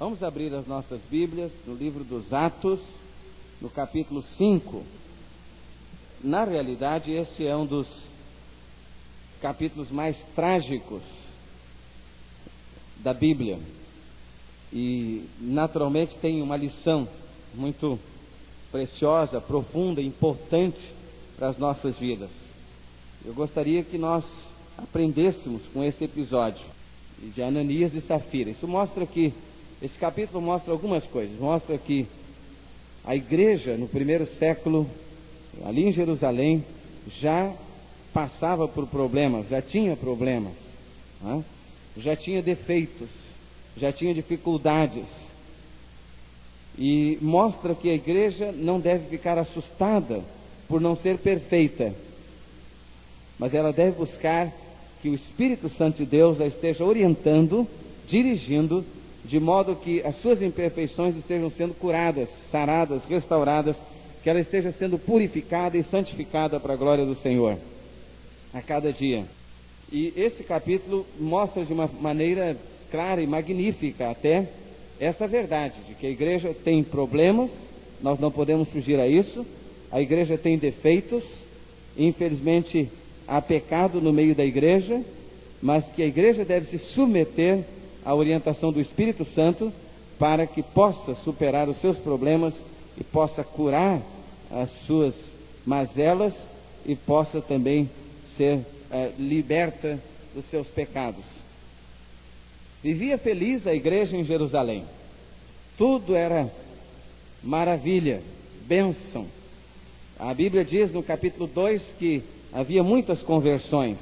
Vamos abrir as nossas Bíblias no livro dos Atos, no capítulo 5. Na realidade, esse é um dos capítulos mais trágicos da Bíblia. E, naturalmente, tem uma lição muito preciosa, profunda, importante para as nossas vidas. Eu gostaria que nós aprendêssemos com esse episódio de Ananias e Safira. Isso mostra que, esse capítulo mostra algumas coisas. Mostra que a igreja, no primeiro século, ali em Jerusalém, já passava por problemas, já tinha problemas, né? Já tinha defeitos, já tinha dificuldades. E mostra que a igreja não deve ficar assustada por não ser perfeita, mas ela deve buscar que o Espírito Santo de Deus a esteja orientando, dirigindo, de modo que as suas imperfeições estejam sendo curadas, saradas, restauradas, que ela esteja sendo purificada e santificada para a glória do Senhor, a cada dia. E esse capítulo mostra de uma maneira clara e magnífica até essa verdade, de que a igreja tem problemas, nós não podemos fugir a isso, a igreja tem defeitos, infelizmente há pecado no meio da igreja, mas que a igreja deve se submeter à orientação do Espírito Santo para que possa superar os seus problemas e possa curar as suas mazelas e possa também ser liberta dos seus pecados. Vivia feliz a igreja em Jerusalém. Tudo era maravilha, bênção. A Bíblia diz no capítulo 2 que havia muitas conversões,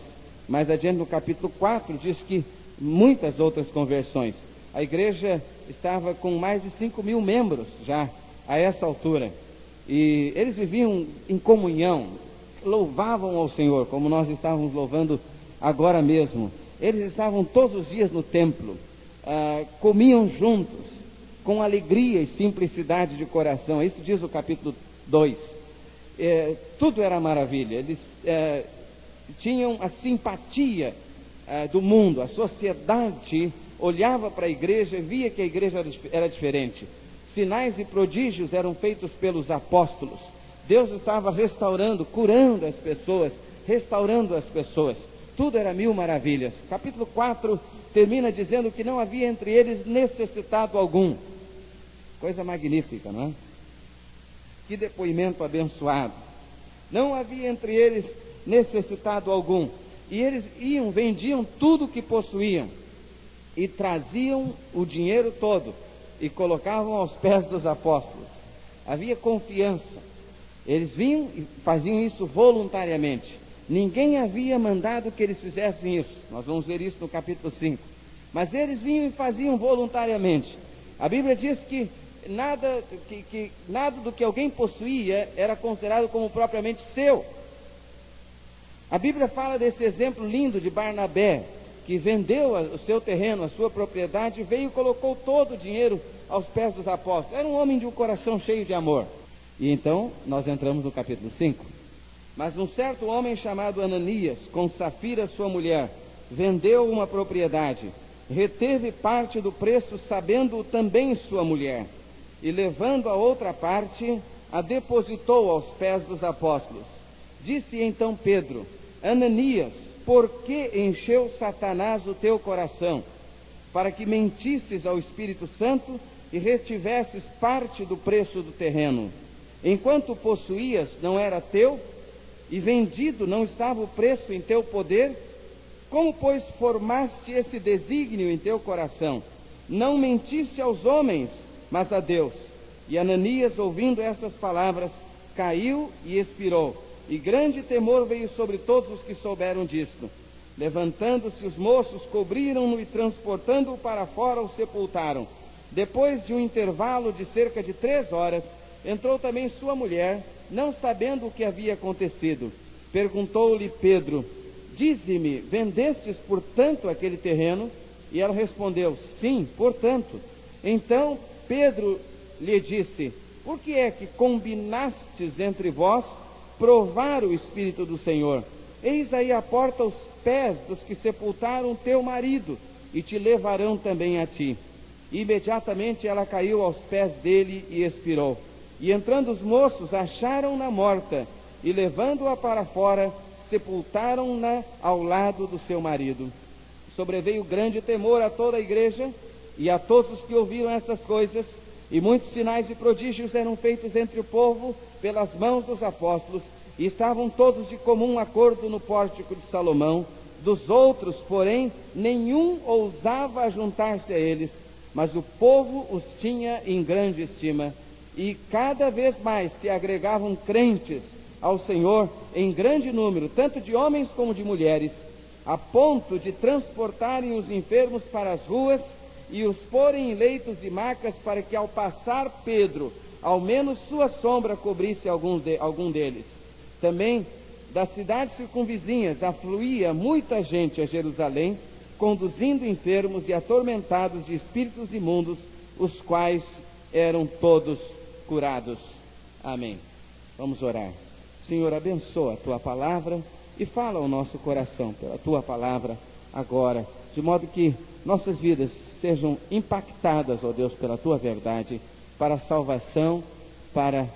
mas adiante no capítulo 4 diz que muitas outras conversões. A igreja estava com mais de 5.000 membros já a essa altura, e eles viviam em comunhão, louvavam ao Senhor, como nós estávamos louvando agora mesmo. Eles estavam todos os dias no templo, comiam juntos, com alegria e simplicidade de coração. Isso diz o capítulo 2. Tudo era maravilha. Eles tinham a simpatia do mundo. A sociedade olhava para a igreja e via que a igreja era diferente. Sinais e prodígios eram feitos pelos apóstolos. Deus estava restaurando, curando as pessoas, restaurando as pessoas. Tudo era mil maravilhas. Capítulo 4 termina dizendo que não havia entre eles necessitado algum. Coisa magnífica, não é? Que depoimento abençoado. Não havia entre eles necessitado algum. E eles vendiam tudo o que possuíam e traziam o dinheiro todo e colocavam aos pés dos apóstolos. Havia confiança. Eles vinham e faziam isso voluntariamente. Ninguém havia mandado que eles fizessem isso. Nós vamos ver isso no capítulo 5. Mas eles vinham e faziam voluntariamente. A Bíblia diz que nada do que alguém possuía era considerado como propriamente seu. A Bíblia fala desse exemplo lindo de Barnabé, que vendeu o seu terreno, a sua propriedade, veio e colocou todo o dinheiro aos pés dos apóstolos. Era um homem de um coração cheio de amor. E então nós entramos no capítulo 5. Mas um certo homem chamado Ananias, com Safira sua mulher, vendeu uma propriedade, reteve parte do preço, sabendo também sua mulher, e levando a outra parte, a depositou aos pés dos apóstolos. Disse então Pedro: Ananias, por que encheu Satanás o teu coração, para que mentisses ao Espírito Santo e retivesses parte do preço do terreno? Enquanto possuías, não era teu? E vendido, não estava o preço em teu poder? Como, pois, formaste esse desígnio em teu coração? Não mentiste aos homens, mas a Deus. E Ananias, ouvindo estas palavras, caiu e expirou. E grande temor veio sobre todos os que souberam disto. Levantando-se os moços, cobriram-no e, transportando-o para fora, o sepultaram. Depois de um intervalo de cerca de 3 horas, entrou também sua mulher, não sabendo o que havia acontecido. Perguntou-lhe Pedro: dize-me, vendestes portanto aquele terreno? E ela respondeu: sim, portanto. Então Pedro lhe disse: por que é que combinastes entre vós provar o Espírito do Senhor? Eis aí a porta os pés dos que sepultaram teu marido, e te levarão também a ti. E imediatamente ela caiu aos pés dele e expirou. E entrando os moços, acharam-na morta, e levando-a para fora, sepultaram-na ao lado do seu marido. Sobreveio grande temor a toda a igreja, e a todos os que ouviram estas coisas, e muitos sinais e prodígios eram feitos entre o povo, pelas mãos dos apóstolos, e estavam todos de comum acordo no pórtico de Salomão. Dos outros, porém, nenhum ousava juntar-se a eles, mas o povo os tinha em grande estima, e cada vez mais se agregavam crentes ao Senhor em grande número, tanto de homens como de mulheres, a ponto de transportarem os enfermos para as ruas e os porem em leitos e macas, para que ao passar Pedro, ao menos sua sombra cobrisse algum deles. Também das cidades circunvizinhas afluía muita gente a Jerusalém, conduzindo enfermos e atormentados de espíritos imundos, os quais eram todos curados. Amém. Vamos orar. Senhor, abençoa a Tua palavra e fala ao nosso coração pela Tua palavra agora, de modo que nossas vidas sejam impactadas, ó Deus, pela Tua verdade, para a salvação, para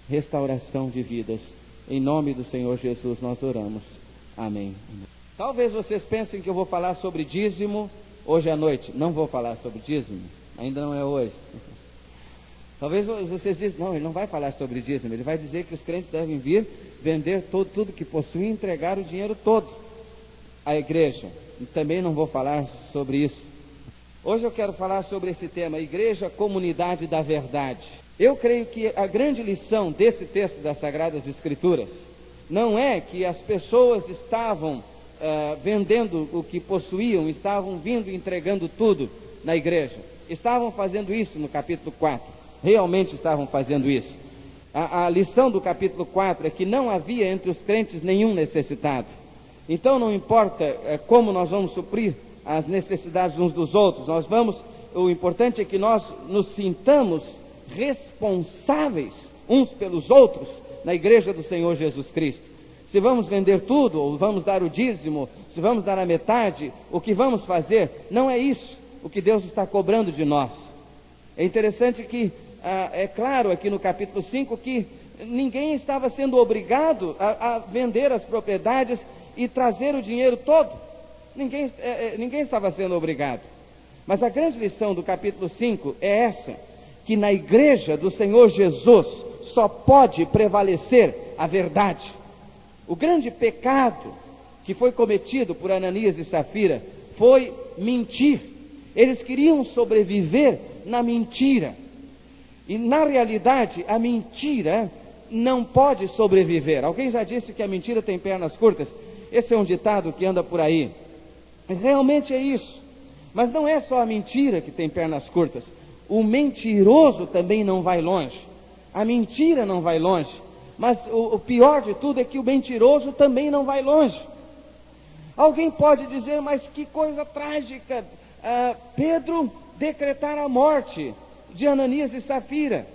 restauração de vidas. Em nome do Senhor Jesus nós oramos. Amém. Talvez vocês pensem que eu vou falar sobre dízimo hoje à noite. Não vou falar sobre dízimo, ainda não é hoje. Talvez vocês dizem, não, ele não vai falar sobre dízimo, ele vai dizer que os crentes devem vir, vender tudo que possuem e entregar o dinheiro todo à igreja. E também não vou falar sobre isso. Hoje eu quero falar sobre esse tema, igreja, comunidade da verdade. Eu creio que a grande lição desse texto das Sagradas Escrituras não é que as pessoas estavam vendendo o que possuíam, estavam vindo e entregando tudo na igreja. Estavam fazendo isso no capítulo 4, realmente estavam fazendo isso. A lição do capítulo 4 é que não havia entre os crentes nenhum necessitado. Então não importa como nós vamos suprir as necessidades uns dos outros, o importante é que nós nos sintamos responsáveis uns pelos outros na igreja do Senhor Jesus Cristo. Se vamos vender tudo, ou vamos dar o dízimo, se vamos dar a metade, o que vamos fazer, não é isso o que Deus está cobrando de nós. É interessante que, é claro aqui no capítulo 5, que ninguém estava sendo obrigado a vender as propriedades e trazer o dinheiro todo. Ninguém estava sendo obrigado. Mas a grande lição do capítulo 5 é essa, que na igreja do Senhor Jesus só pode prevalecer a verdade. O grande pecado que foi cometido por Ananias e Safira foi mentir. Eles queriam sobreviver na mentira. E na realidade, a mentira não pode sobreviver. Alguém já disse que a mentira tem pernas curtas? Esse é um ditado que anda por aí. Realmente é isso. Mas não é só a mentira que tem pernas curtas. O mentiroso também não vai longe. A mentira não vai longe. Mas o pior de tudo é que o mentiroso também não vai longe. Alguém pode dizer, mas que coisa trágica, Pedro decretar a morte de Ananias e Safira.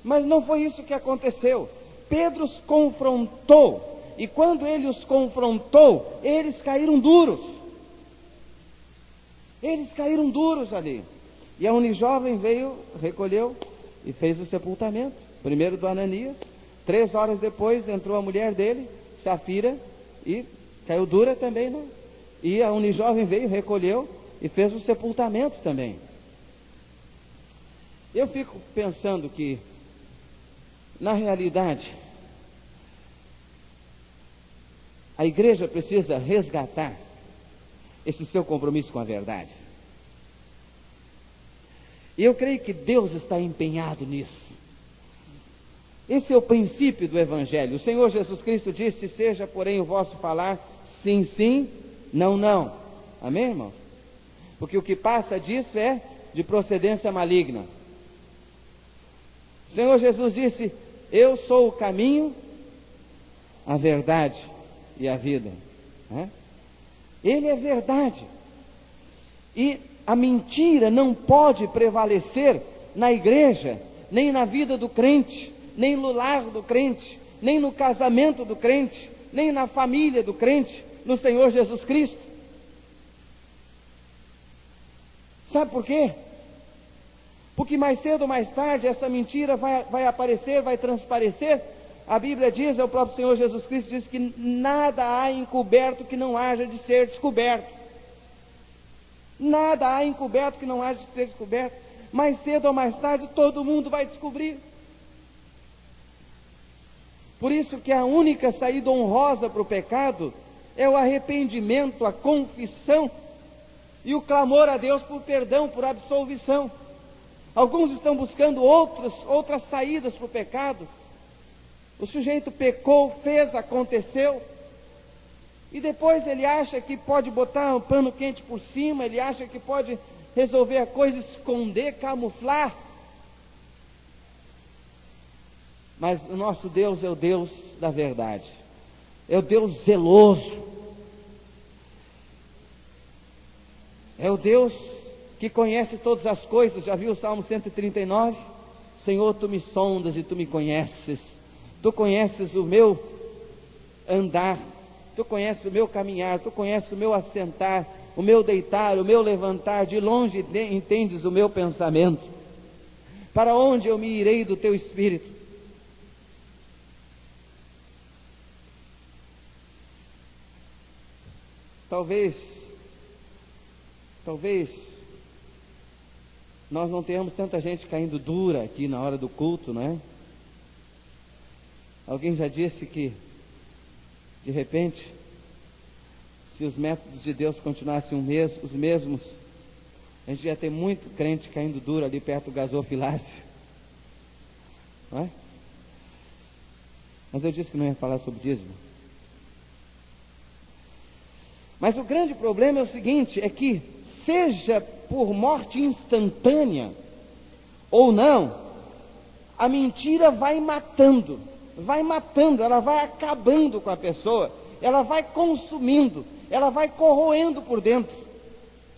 Mas não foi isso que aconteceu. Pedro os confrontou, e quando ele os confrontou, eles caíram duros. Eles caíram duros ali. E a Unijovem veio, recolheu e fez o sepultamento. Primeiro do Ananias, 3 horas depois entrou a mulher dele, Safira, e caiu dura também, não? E a Unijovem veio, recolheu e fez o sepultamento também. Eu fico pensando que, na realidade, a igreja precisa resgatar esse seu compromisso com a verdade. E eu creio que Deus está empenhado nisso. Esse é o princípio do Evangelho. O Senhor Jesus Cristo disse, seja porém o vosso falar sim, sim, não, não. Amém, irmão? Porque o que passa disso é de procedência maligna. O Senhor Jesus disse, eu sou o caminho, a verdade e a vida. Ele é verdade. E a mentira não pode prevalecer na igreja, nem na vida do crente, nem no lar do crente, nem no casamento do crente, nem na família do crente, no Senhor Jesus Cristo. Sabe por quê? porque mais cedo ou mais tarde essa mentira vai aparecer, vai transparecer. A Bíblia diz, o próprio Senhor Jesus Cristo diz que nada há encoberto que não haja de ser descoberto. Nada há encoberto que não haja de ser descoberto. Mais cedo ou mais tarde todo mundo vai descobrir. Por isso que a única saída honrosa para o pecado é o arrependimento, a confissão e o clamor a Deus por perdão, por absolvição. Alguns estão buscando outras saídas para o pecado. O sujeito pecou, fez, aconteceu, e depois ele acha que pode botar um pano quente por cima, ele acha que pode resolver a coisa, esconder, camuflar. Mas o nosso Deus é o Deus da verdade, é o Deus zeloso, é o Deus que conhece todas as coisas. Já viu o Salmo 139? Senhor, tu me sondas e tu me conheces, tu conheces o meu andar, tu conheces o meu caminhar, tu conheces o meu assentar, o meu deitar, o meu levantar, de longe entendes o meu pensamento. Para onde eu me irei do teu Espírito? Talvez nós não tenhamos tanta gente caindo dura aqui na hora do culto, não é? Alguém já disse que, de repente, se os métodos de Deus continuassem os mesmos, a gente ia ter muito crente caindo duro ali perto do gasofilácio, não é? Mas eu disse que não ia falar sobre dízimo. Mas o grande problema é o seguinte, é que seja por morte instantânea ou não, a mentira vai matando, ela vai acabando com a pessoa, ela vai consumindo, ela vai corroendo por dentro.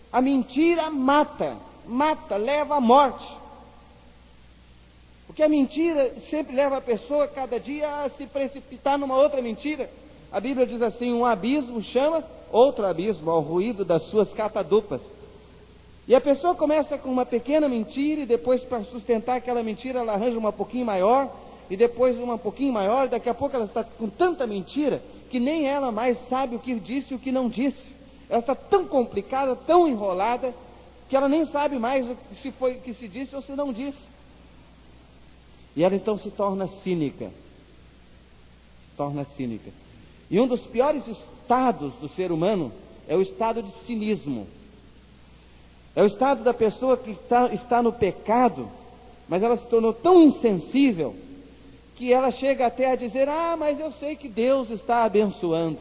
A mentira mata, leva à morte. Porque a mentira sempre leva a pessoa cada dia a se precipitar numa outra mentira. A Bíblia diz assim, um abismo chama outro abismo, ao ruído das suas catadupas. E a pessoa começa com uma pequena mentira, e depois, para sustentar aquela mentira, ela arranja uma pouquinho maior, e depois uma pouquinho maior, e daqui a pouco ela está com tanta mentira, que nem ela mais sabe o que disse e o que não disse. Ela está tão complicada, tão enrolada, que ela nem sabe mais se foi o que se disse ou se não disse. E ela então se torna cínica. E um dos piores estados do ser humano é o estado de cinismo. É o estado da pessoa que está no pecado, mas ela se tornou tão insensível, que ela chega até a dizer, mas eu sei que Deus está abençoando,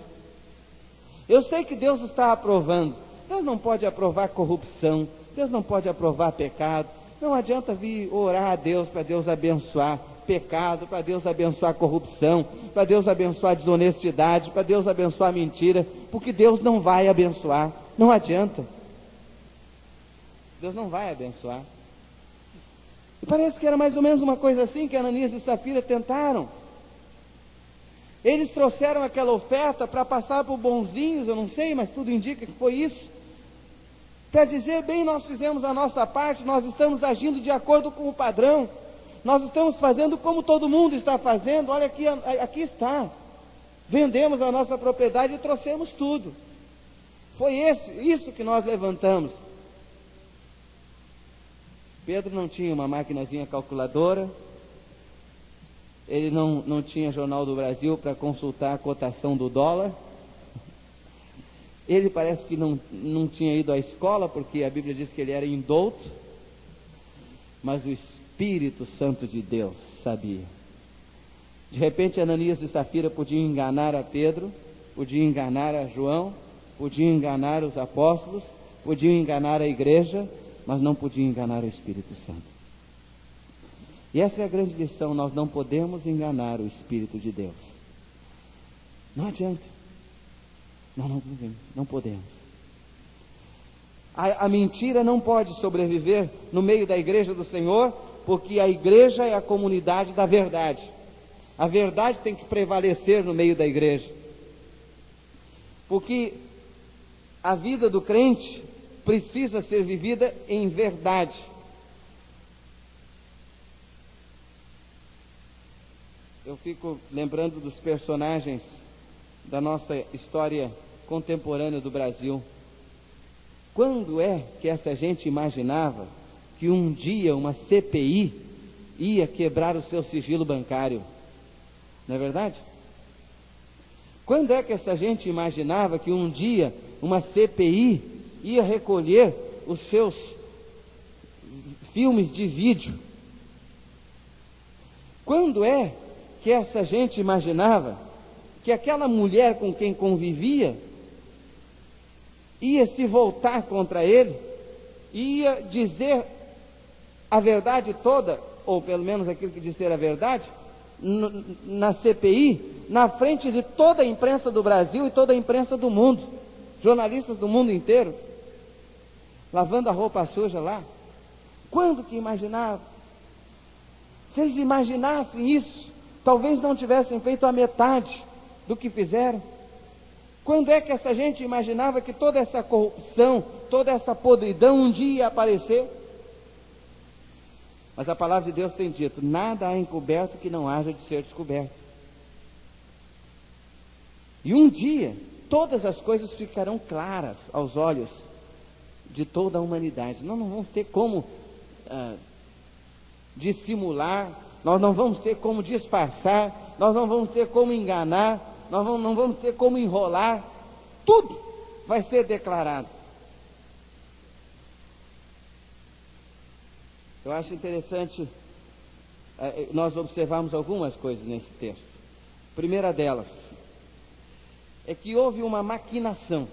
eu sei que Deus está aprovando. Deus não pode aprovar corrupção, Deus não pode aprovar pecado, não adianta vir orar a Deus para Deus abençoar pecado, para Deus abençoar corrupção, para Deus abençoar desonestidade, para Deus abençoar mentira, porque Deus não vai abençoar, não adianta. Deus não vai abençoar. E parece que era mais ou menos uma coisa assim que Ananias e Safira tentaram. Eles trouxeram aquela oferta para passar por bonzinhos, eu não sei, mas tudo indica que foi isso, para dizer, bem, nós fizemos a nossa parte, nós estamos agindo de acordo com o padrão, nós estamos fazendo como todo mundo está fazendo, olha aqui está, vendemos a nossa propriedade e trouxemos tudo. Foi isso que nós levantamos. Pedro não tinha uma maquinazinha calculadora, ele não tinha Jornal do Brasil para consultar a cotação do dólar, ele parece que não tinha ido à escola, porque a Bíblia diz que ele era indouto, mas o Espírito Santo de Deus sabia. De repente Ananias e Safira podiam enganar a Pedro, podiam enganar a João, podiam enganar os apóstolos, podiam enganar a igreja, mas não podiam enganar o Espírito Santo. E essa é a grande lição, nós não podemos enganar o Espírito de Deus. Não adianta. Não podemos. A mentira não pode sobreviver no meio da igreja do Senhor, porque a igreja é a comunidade da verdade. A verdade tem que prevalecer no meio da igreja. Porque a vida do crente precisa ser vivida em verdade. eu fico lembrando dos personagens da nossa história contemporânea do Brasil. Quando é que essa gente imaginava que um dia uma CPI ia quebrar o seu sigilo bancário? Não é verdade? Quando é que essa gente imaginava que um dia uma CPI ia recolher os seus filmes de vídeo? Quando é que essa gente imaginava que aquela mulher com quem convivia ia se voltar contra ele, ia dizer a verdade toda, ou pelo menos aquilo que diz ser a verdade, na CPI, na frente de toda a imprensa do Brasil e toda a imprensa do mundo, jornalistas do mundo inteiro, lavando a roupa suja lá? Quando que imaginava? Se eles imaginassem isso, talvez não tivessem feito a metade do que fizeram. Quando é que essa gente imaginava que toda essa corrupção, toda essa podridão um dia ia aparecer? Mas a palavra de Deus tem dito: nada há encoberto que não haja de ser descoberto. E um dia, todas as coisas ficarão claras aos olhos de toda a humanidade. Nós não vamos ter como dissimular, nós não vamos ter como disfarçar, nós não vamos ter como enganar, nós não vamos ter como enrolar. Tudo vai ser declarado. Eu acho interessante nós observarmos algumas coisas nesse texto. A primeira delas é que houve uma maquinação.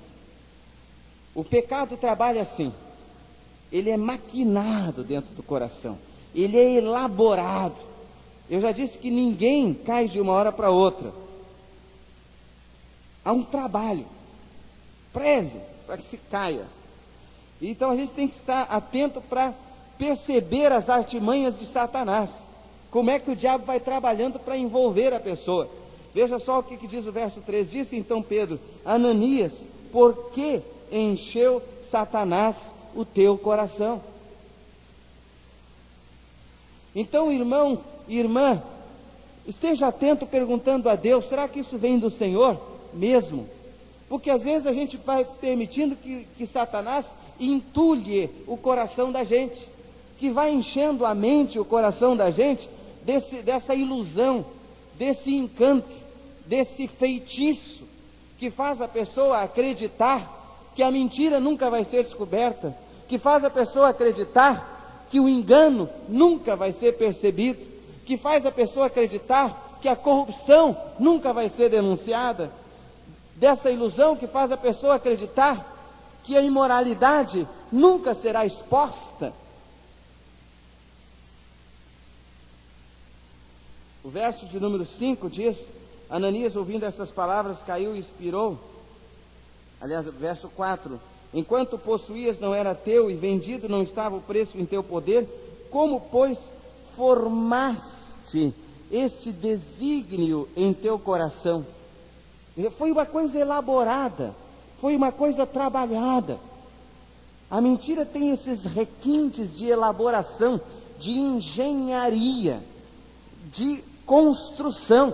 O pecado trabalha assim: ele é maquinado dentro do coração, ele é elaborado. Eu já disse que ninguém cai de uma hora para outra. Há um trabalho prévio para que se caia. Então a gente tem que estar atento para perceber as artimanhas de Satanás. Como é que o diabo vai trabalhando para envolver a pessoa? Veja só o que diz o verso 3. Disse então Pedro: Ananias, por que encheu Satanás o teu coração? Então, irmão e irmã, esteja atento perguntando a Deus: será que isso vem do Senhor mesmo? Porque às vezes a gente vai permitindo que Satanás entulhe o coração da gente, que vai enchendo a mente, o coração da gente dessa ilusão, desse encanto, desse feitiço que faz a pessoa acreditar que a mentira nunca vai ser descoberta, que faz a pessoa acreditar que o engano nunca vai ser percebido, que faz a pessoa acreditar que a corrupção nunca vai ser denunciada, dessa ilusão que faz a pessoa acreditar que a imoralidade nunca será exposta. O verso de número 5 diz: Ananias, ouvindo essas palavras, caiu e expirou. Aliás, verso 4: enquanto possuías não era teu, e vendido não estava o preço em teu poder, como, pois, formaste este desígnio em teu coração? Foi uma coisa elaborada, foi uma coisa trabalhada. A mentira tem esses requintes de elaboração, de engenharia, de construção.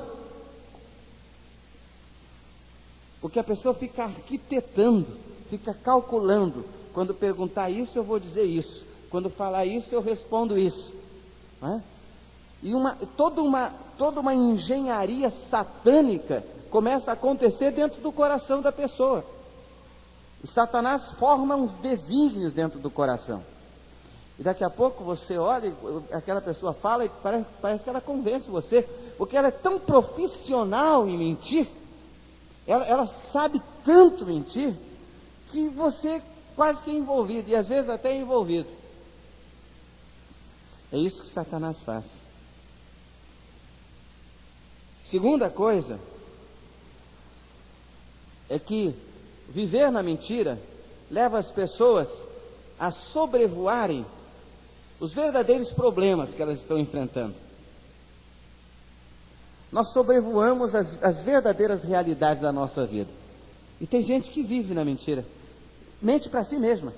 Porque a pessoa fica arquitetando, fica calculando. Quando perguntar isso, eu vou dizer isso. Quando falar isso, eu respondo isso. Não é? E toda uma engenharia satânica começa a acontecer dentro do coração da pessoa. E Satanás forma uns desígnios dentro do coração. E daqui a pouco você olha, aquela pessoa fala e parece que ela convence você, porque ela é tão profissional em mentir, ela sabe tanto mentir, que você quase que é envolvido, e às vezes até é envolvido. É isso que Satanás faz. Segunda coisa é que viver na mentira leva as pessoas a sobrevoarem os verdadeiros problemas que elas estão enfrentando. Nós sobrevoamos as verdadeiras realidades da nossa vida. E tem gente que vive na mentira, mente para si mesma.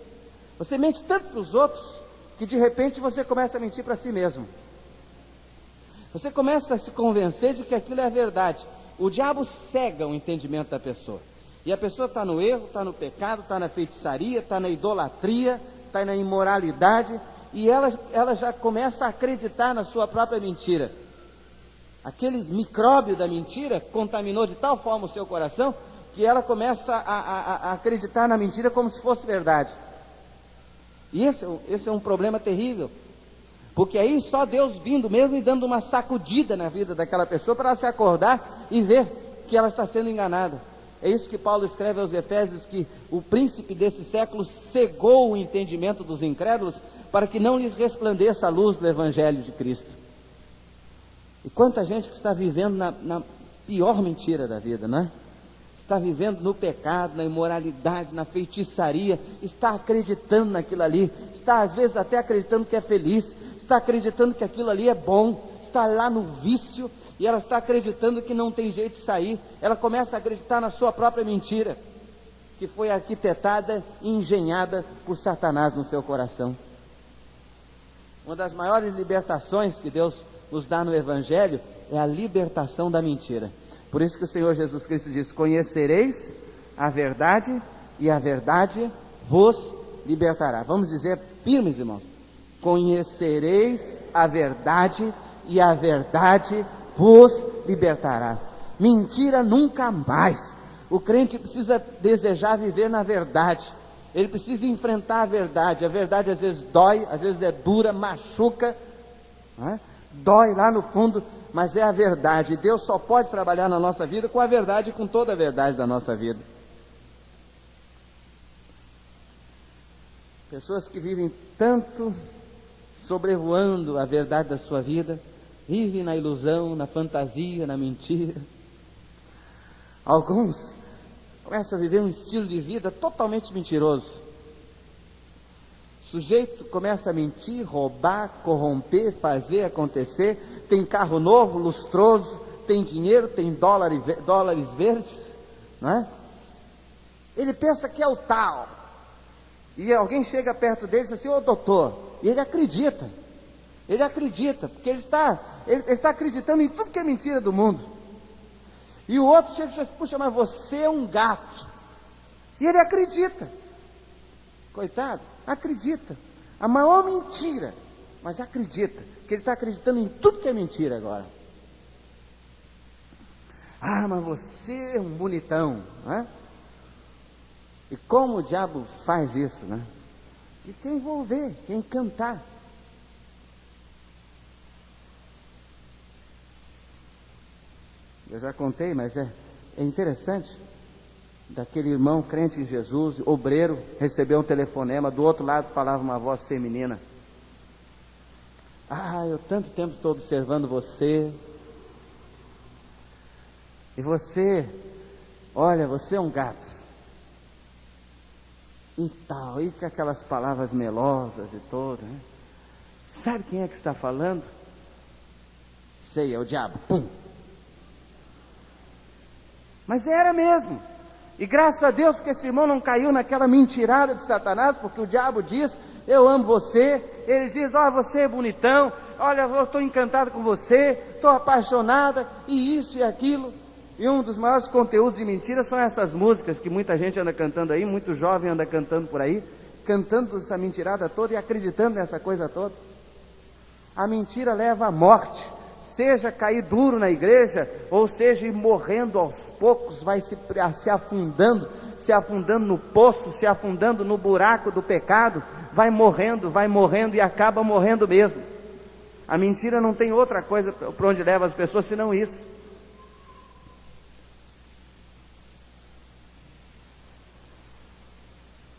Você mente tanto para os outros, que de repente você começa a mentir para si mesmo. Você começa a se convencer de que aquilo é verdade. O diabo cega o entendimento da pessoa. E a pessoa está no erro, está no pecado, está na feitiçaria, está na idolatria, está na imoralidade, e ela já começa a acreditar na sua própria mentira. Aquele micróbio da mentira contaminou de tal forma o seu coração, que ela começa a acreditar na mentira como se fosse verdade. E esse é um problema terrível, porque aí só Deus vindo mesmo e dando uma sacudida na vida daquela pessoa, para ela se acordar e ver que ela está sendo enganada. É isso que Paulo escreve aos Efésios, que o príncipe desse século cegou o entendimento dos incrédulos, para que não lhes resplandeça a luz do Evangelho de Cristo. E quanta gente que está vivendo na pior mentira da vida, não é? Está vivendo no pecado, na imoralidade, na feitiçaria, está acreditando naquilo ali, está às vezes até acreditando que é feliz, está acreditando que aquilo ali é bom, está lá no vício, e ela está acreditando que não tem jeito de sair. Ela começa a acreditar na sua própria mentira, que foi arquitetada e engenhada por Satanás no seu coração. Uma das maiores libertações que Deus nos dá no Evangelho é a libertação da mentira. Por isso que o Senhor Jesus Cristo diz: conhecereis a verdade, e a verdade vos libertará. Vamos dizer firmes, irmãos: conhecereis a verdade, e a verdade vos libertará. Mentira nunca mais. O crente precisa desejar viver na verdade. Ele precisa enfrentar a verdade. A verdade às vezes dói, às vezes é dura, machuca, não é? Dói lá no fundo, mas é a verdade. Deus só pode trabalhar na nossa vida com a verdade e com toda a verdade da nossa vida. Pessoas que vivem tanto sobrevoando a verdade da sua vida, vivem na ilusão, na fantasia, na mentira. Alguns começam a viver um estilo de vida totalmente mentiroso. O sujeito começa a mentir, roubar, corromper, fazer acontecer. Tem carro novo, lustroso, tem dinheiro, tem dólares verdes, não é? Ele pensa que é o tal, e alguém chega perto dele e diz assim: ô doutor, e ele acredita, porque ele está acreditando em tudo que é mentira do mundo. E o outro chega e diz: puxa, mas você é um gato, e ele acredita, coitado, acredita, a maior mentira, mas acredita, que ele está acreditando em tudo que é mentira agora. Ah, mas você é um bonitão, né? E como o diabo faz isso, né? Ele quer envolver, quer encantar. Eu já contei, mas é interessante. Daquele irmão crente em Jesus, obreiro, recebeu um telefonema, do outro lado falava uma voz feminina: ah, eu tanto tempo estou observando você, e você, olha, você é um gato, e tal, e com aquelas palavras melosas e todas, né? Sabe quem é que está falando? Sei, é o diabo. Pum. Mas era mesmo. E graças a Deus que esse irmão não caiu naquela mentirada de Satanás, porque o diabo diz: eu amo você. Ele diz: olha, você é bonitão, olha, eu estou encantado com você, estou apaixonada, e isso e aquilo. E um dos maiores conteúdos de mentira são essas músicas que muita gente anda cantando aí, muito jovem anda cantando por aí, cantando essa mentirada toda e acreditando nessa coisa toda. A mentira leva à morte. Seja cair duro na igreja, ou seja ir morrendo aos poucos, vai se afundando no poço, se afundando no buraco do pecado, vai morrendo e acaba morrendo mesmo. A mentira não tem outra coisa para onde leva as pessoas senão isso.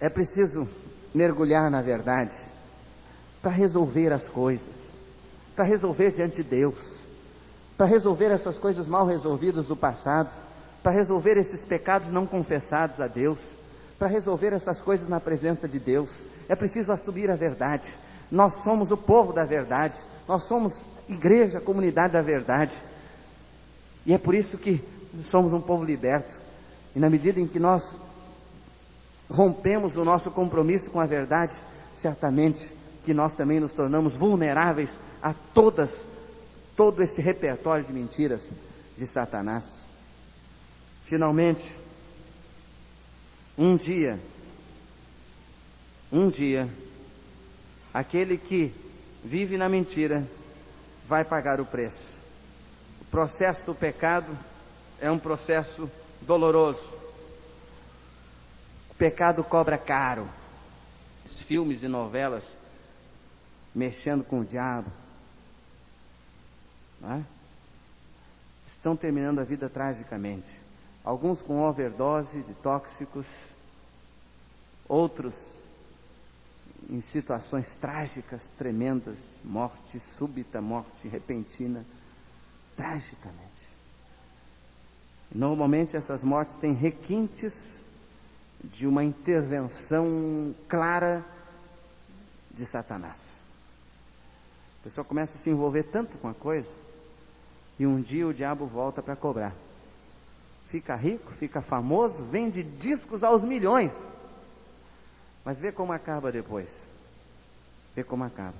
É preciso mergulhar na verdade para resolver as coisas, para resolver diante de Deus, para resolver essas coisas mal resolvidas do passado, para resolver esses pecados não confessados a Deus, para resolver essas coisas na presença de Deus. É preciso assumir a verdade. Nós somos o povo da verdade, nós somos igreja, comunidade da verdade, e é por isso que somos um povo liberto. E na medida em que nós rompemos o nosso compromisso com a verdade, certamente que nós também nos tornamos vulneráveis a todas todo esse repertório de mentiras de Satanás. Finalmente, um dia, aquele que vive na mentira vai pagar o preço. O processo do pecado é um processo doloroso. O pecado cobra caro. Os filmes e novelas mexendo com o diabo, não é? Estão terminando a vida tragicamente. Alguns com overdose de tóxicos, outros em situações trágicas, tremendas, morte súbita, morte repentina, tragicamente. Normalmente essas mortes têm requintes de uma intervenção clara de Satanás. A pessoa começa a se envolver tanto com a coisa, e um dia o diabo volta para cobrar. Fica rico, fica famoso, vende discos aos milhões. Mas vê como acaba depois. Vê como acaba.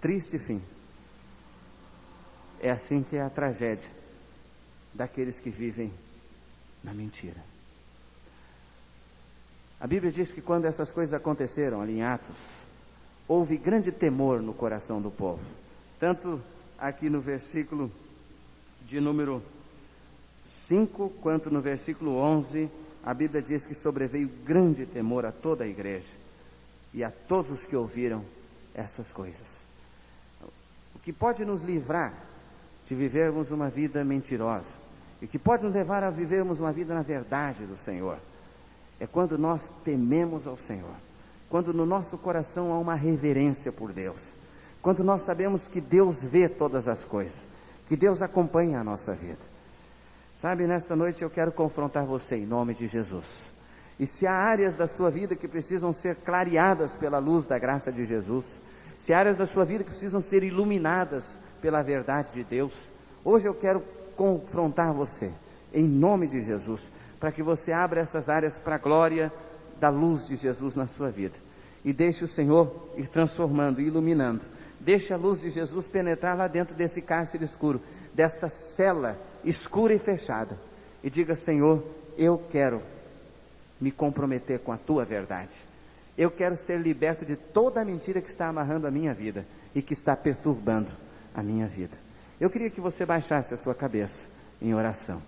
Triste fim. É assim que é a tragédia daqueles que vivem na mentira. A Bíblia diz que quando essas coisas aconteceram ali em Atos, houve grande temor no coração do povo. Tanto aqui no versículo de número 5, quanto no versículo 11, a Bíblia diz que sobreveio grande temor a toda a igreja e a todos os que ouviram essas coisas. O que pode nos livrar de vivermos uma vida mentirosa, e que pode nos levar a vivermos uma vida na verdade do Senhor, é quando nós tememos ao Senhor, quando no nosso coração há uma reverência por Deus, quando nós sabemos que Deus vê todas as coisas, que Deus acompanha a nossa vida. Sabe, nesta noite eu quero confrontar você em nome de Jesus. E se há áreas da sua vida que precisam ser clareadas pela luz da graça de Jesus, se há áreas da sua vida que precisam ser iluminadas pela verdade de Deus, hoje eu quero confrontar você em nome de Jesus, para que você abra essas áreas para a glória da luz de Jesus na sua vida, e deixe o Senhor ir transformando, iluminando. Deixe a luz de Jesus penetrar lá dentro desse cárcere escuro, desta cela escura e fechada, e diga: Senhor, eu quero me comprometer com a tua verdade, eu quero ser liberto de toda a mentira que está amarrando a minha vida e que está perturbando a minha vida. Eu queria que você baixasse a sua cabeça em oração.